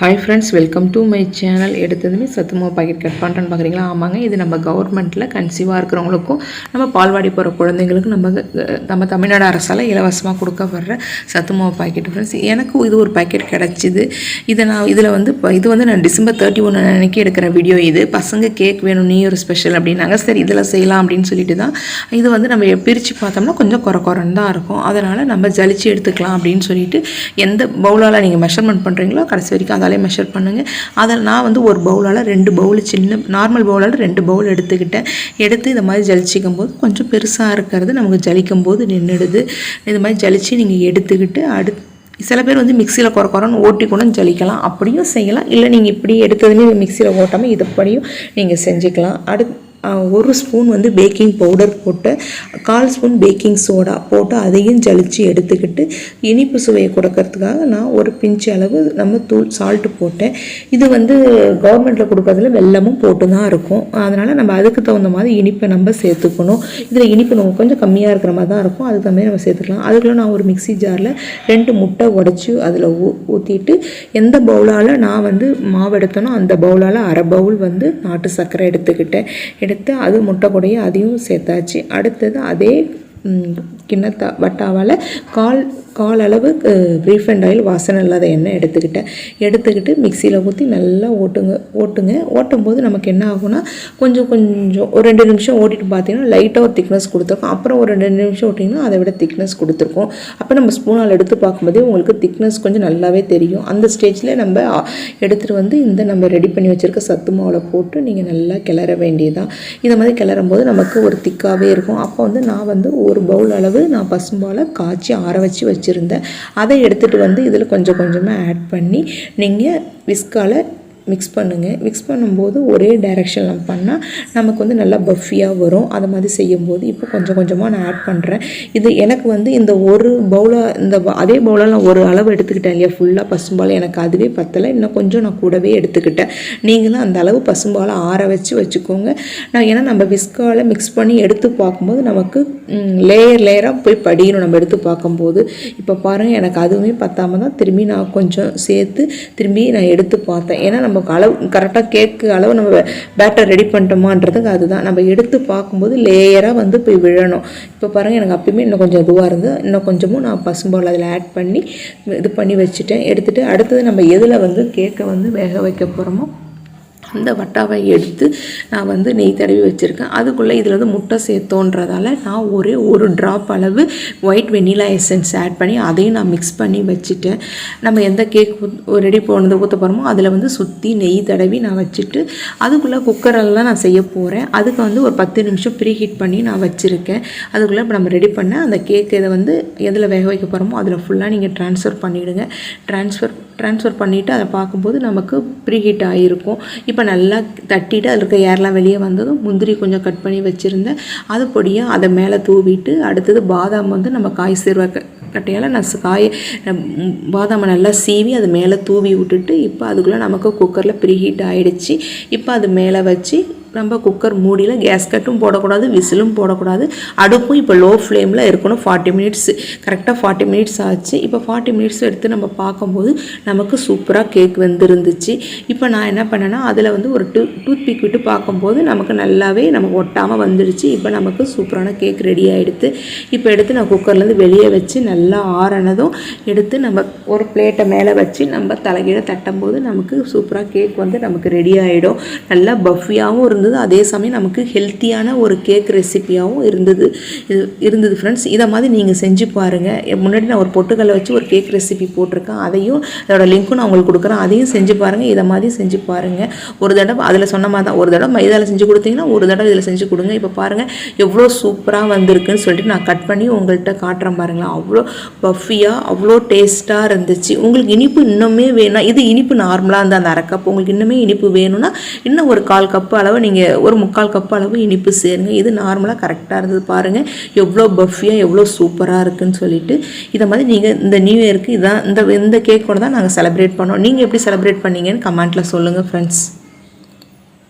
Hi friends, welcome to my channel. எடுத்ததுமே சத்துமாவு packet cut பண்ணுறேன்னு பார்க்குறீங்களா? ஆமாங்க, இது நம்ம கவர்மெண்ட்டில் கன்சீவாக இருக்கிறவங்களுக்கும் நம்ம பால்வாடி போகிற குழந்தைங்களுக்கும் நம்ம தமிழ்நாடு அரசால் இலவசமாக கொடுக்கப்படுற சத்துமாவு பாக்கெட் ஃப்ரெண்ட்ஸ். எனக்கு இது ஒரு பாக்கெட் கிடச்சிது. இது வந்து நான் டிசம்பர் 31 அன்னைக்கு எடுக்கிற வீடியோ. இது பசங்க கேக் வேணும், நியூ இயர் ஸ்பெஷல் அப்படின்னாங்க. சரி இதில் செய்யலாம் அப்படின்னு சொல்லிட்டு தான் இது வந்து நம்ம பிரித்து பார்த்தோம்னா கொஞ்சம் குறைன்னு தான் இருக்கும். அதனால் நம்ம ஜலிச்சு எடுத்துக்கலாம் அப்படின்னு சொல்லிட்டு எந்த பவுலால் நீங்கள் மெஷர்மெண்ட் பண்ணுறீங்களோ கடைசி வரைக்கும் மெஷர் பண்ணுங்க. அதில் நான் வந்து ஒரு பவுலால் 2 பவுல், சின்ன நார்மல் பவுலால் 2 பவுல் எடுத்துக்கிட்டேன். எடுத்து இந்த மாதிரி ஜலிச்சிக்கும் போது கொஞ்சம் பெருசாக இருக்கிறது நமக்கு ஜலிக்கும் போது நின்றுடுது. இது மாதிரி ஜலிச்சு நீங்கள் எடுத்துக்கிட்டு சில பேர் வந்து மிக்சியில் குறைன்னு ஓட்டி கூட ஜலிக்கலாம், அப்படியும் செய்யலாம். இல்லை நீங்கள் இப்படி எடுத்ததுமே மிக்சியில் ஓட்டாமல் இதுபடியும் நீங்கள் செஞ்சுக்கலாம். 1 ஸ்பூன் வந்து பேக்கிங் பவுடர் போட்டு 1/4 ஸ்பூன் பேக்கிங் சோடா போட்டு அதையும் ஜலிச்சு எடுத்துக்கிட்டு இனிப்பு சுவையை கொடுக்கறதுக்காக நான் ஒரு பிஞ்ச் அளவு நம்ம சால்ட்டு போட்டேன். இது வந்து கவர்மெண்ட்டில் கொடுக்கறதுல வெல்லமும் போட்டு தான் இருக்கும். அதனால் நம்ம அதுக்கு தகுந்த மாதிரி இனிப்பை நம்ம சேர்த்துக்கணும். இதில் இனிப்பு நம்ம கொஞ்சம் கம்மியாக இருக்கிற மாதிரி தான் இருக்கும், அதுக்கு தகுந்த நம்ம சேர்த்துக்கலாம். அதுக்குள்ளே நான் ஒரு மிக்சி ஜாரில் 2 முட்டை உடச்சி அதில் ஊற்றிட்டு எந்த பவுலால் நான் வந்து மாவு எடுத்தனோ அந்த பவுலால் 1/2 பவுல் வந்து நாட்டு சர்க்கரை எடுத்துக்கிட்டேன். எடுத்து அது முட்டை கூடையே அதையும் சேர்த்தாச்சு. அடுத்தது அதே வட்டாவால் கால் அளவு ரீஃபைண்ட் ஆயில் வாசனை இல்லாத எண்ணெய் எடுத்துக்கிட்டு மிக்சியில் ஊற்றி நல்லா ஓட்டும் போது நமக்கு என்ன ஆகும்னா கொஞ்சம் ஒரு 2 நிமிஷம் ஓட்டிட்டு பார்த்தீங்கன்னா லைட்டாக ஒரு திக்னஸ் கொடுத்துருக்கோம். அப்புறம் ஒரு 2 நிமிஷம் ஓட்டிங்கன்னா அதை விட திக்னஸ் கொடுத்துருக்கோம். அப்போ நம்ம ஸ்பூனால் எடுத்து பார்க்கும்போதே உங்களுக்கு திக்னஸ் கொஞ்சம் நல்லாவே தெரியும். அந்த ஸ்டேஜில் நம்ம எடுத்துகிட்டு வந்து இந்த நம்ம ரெடி பண்ணி வச்சுருக்க சத்து மாவில் போட்டு நீங்கள் நல்லா கிளற வேண்டியதான். இதை மாதிரி கிளறும் போது நமக்கு ஒரு திக்காகவே இருக்கும். அப்போ வந்து நான் வந்து ஒரு பவுல் அளவு நான் பசும்பாலை காய்ச்சி ஆற வச்சுருந்தேன். அதை எடுத்துகிட்டு வந்து இதில் கொஞ்சமாக ஆட் பண்ணி நீங்கள் விஸ்கால் மிக்ஸ் பண்ணுங்கள். மிக்ஸ் பண்ணும்போது ஒரே டைரெக்ஷனில் பண்ணால் நமக்கு வந்து நல்லா பஃபியாக வரும். அதை மாதிரி செய்யும்போது இப்போ கொஞ்சமாக நான் ஆட் பண்ணுறேன். இது எனக்கு வந்து இந்த ஒரு பவுலாக அதே பவுலால் நான் ஒரு அளவு எடுத்துக்கிட்டேன் இல்லையா, ஃபுல்லாக பசும்பால். எனக்கு அதுவே பத்தலை, இன்னும் கொஞ்சம் நான் கூடவே எடுத்துக்கிட்டேன். நீங்களும் அந்த அளவு பசும்பாலை ஆற வச்சுக்கோங்க. ஏன்னா நம்ம விஸ்கால் மிக்ஸ் பண்ணி எடுத்து பார்க்கும்போது நமக்கு லேயராக போய் படிக்கணும் நம்ம எடுத்து பார்க்கும்போது. இப்போ பாருங்கள், எனக்கு அதுவுமே பத்தாமல் தான் திரும்பி நான் கொஞ்சம் சேர்த்து திரும்பி நான் எடுத்து பார்த்தேன். ஏன்னா நம்ம அளவு கரெக்டாக கேக்கு அளவு நம்ம பேட்டர் ரெடி பண்ணிட்டோமான்றதுக்கு அதுதான் நம்ம எடுத்து பார்க்கும்போது லேயராக வந்து போய் விழணும். இப்போ பாருங்கள், எனக்கு அப்பயுமே இன்னும் கொஞ்சம் இதுவாக இருந்தது. இன்னும் கொஞ்சமும் நான் பசும்பால் அதில் ஆட் பண்ணி இது பண்ணி வச்சுட்டேன். எடுத்துகிட்டு அடுத்தது நம்ம எதில் வந்து கேக்கை வந்து வேக வைக்க போகிறோமோ அந்த வட்டாவை எடுத்து நான் வந்து நெய் தடவி வச்சுருக்கேன். அதுக்குள்ளே இதில் வந்து முட்டை சேர்த்தோன்றதால நான் ஒரு ட்ராப் அளவு ஒயிட் வெனிலா எசன்ஸ் ஆட் பண்ணி அதையும் நான் மிக்ஸ் பண்ணி வச்சுட்டேன். நம்ம எந்த கேக் ரெடி போனது ஊற்ற போகிறோமோ அதில் வந்து சுற்றி நெய் தடவி நான் வச்சுட்டு அதுக்குள்ளே குக்கரெல்லாம் நான் செய்ய போகிறேன். அதுக்கு வந்து ஒரு 10 நிமிஷம் ப்ரீ ஹீட் பண்ணி நான் வச்சுருக்கேன். அதுக்குள்ளே இப்போ நம்ம ரெடி பண்ண அந்த கேக் இதை வந்து எதில் வேக வைக்க போகிறோமோ அதில் ஃபுல்லாக நீங்கள் ட்ரான்ஸ்ஃபர் பண்ணிவிடுங்க. ட்ரான்ஸ்ஃபர் பண்ணிவிட்டு அதை பார்க்கும்போது நமக்கு ப்ரீ ஹீட் ஆகிருக்கும். இப்போ நல்லா தட்டிட்டு அதில் இருக்க ஏர்லாம் வெளியே வந்ததும் முந்திரி கொஞ்சம் கட் பண்ணி வச்சுருந்தேன். அது பொடியாக அதை மேலே தூவிட்டு அடுத்தது பாதாம் வந்து நம்ம காய் சேர்வ கட்டையால் நான் பாதாமை நல்லா சீவி அது மேலே தூவி விட்டுட்டு இப்போ அதுக்குள்ளே நமக்கு குக்கரில் ப்ரீ ஹீட் ஆகிடுச்சு. இப்போ அது மேலே வச்சு நம்ம குக்கர் மூடியில் கேஸ் கட்டும் போடக்கூடாது, விசிலும் போடக்கூடாது. அடுப்பும் இப்போ லோ ஃப்ளேமில் இருக்கணும். 40 மினிட்ஸ் கரெக்டாக 40 மினிட்ஸ் ஆச்சு. இப்போ 40 மினிட்ஸ் எடுத்து நம்ம பார்க்கும்போது நமக்கு சூப்பராக கேக் வந்துருந்துச்சு. இப்போ நான் என்ன பண்ணேன்னா அதில் வந்து ஒரு டூத் பிக் விட்டு பார்க்கும்போது நமக்கு நல்லாவே நமக்கு ஒட்டாமல் வந்துடுச்சு. இப்போ நமக்கு சூப்பரான கேக் ரெடி ஆகிடுது. இப்போ எடுத்து நான் குக்கர்லேருந்து வெளியே வச்சு நல்லா ஆறினதும் எடுத்து நம்ம ஒரு பிளேட்டை மேலே வச்சு நம்ம தலைகீழ தட்டும்போது நமக்கு சூப்பராக கேக் வந்து நமக்கு ரெடி ஆகிடும். நல்லா பஃபியாகவும் இருந்தது, அதே சமயம் நமக்கு ஹெல்த்தியான ஒரு கேக் ரெசிபியாகவும் இருந்தது ஃப்ரெண்ட்ஸ். இதை மாதிரி நீங்கள் செஞ்சு பாருங்கள். முன்னாடி நான் ஒரு பொட்டுக்கல்லை வச்சு ஒரு கேக் ரெசிபி போட்டிருக்கேன், அதையும் அதோட லிங்க்கும் நான் உங்களுக்கு கொடுக்குறேன். அதையும் செஞ்சு பாருங்கள். இதை மாதிரி செஞ்சு பாருங்கள். ஒரு தடவை அதில் சொன்ன மாதிரி தான் ஒரு தடவை மைதாவில் செஞ்சு கொடுத்தீங்கன்னா ஒரு தடவை இதில் செஞ்சு கொடுங்க. இப்போ பாருங்கள் எவ்வளோ சூப்பராக வந்திருக்குன்னு சொல்லிட்டு நான் கட் பண்ணி உங்கள்கிட்ட காட்டுறேன் பாருங்களேன். அவ்வளோ பஃபியாக அவ்வளோ டேஸ்ட்டாக இருந்துச்சு. உங்களுக்கு இனிப்பு இன்னுமே வேணும், இது இனிப்பு நார்மலாக இருந்தால் அந்த 1/2 கப், உங்களுக்கு இன்னுமே இனிப்பு வேணும்னா இன்னும் ஒரு 1/4 கப்பு அளவு நீங்கள் ஒரு 3/4 கப் அளவு இனிப்பு சேருங்க. இது நார்மலாக கரெக்டாக இருந்தது. பாருங்கள் எவ்வளோ பஃபியாக எவ்வளோ சூப்பராக இருக்குதுன்னு சொல்லிட்டு. இதை மாதிரி நீங்கள் இந்த நியூ இயருக்கு இதான் இந்த கேக்கோடு தான் நாங்கள் செலிப்ரேட் பண்ணோம். நீங்கள் எப்படி செலிப்ரேட் பண்ணீங்கன்னு கமெண்ட்டில் சொல்லுங்கள் ஃப்ரெண்ட்ஸ்.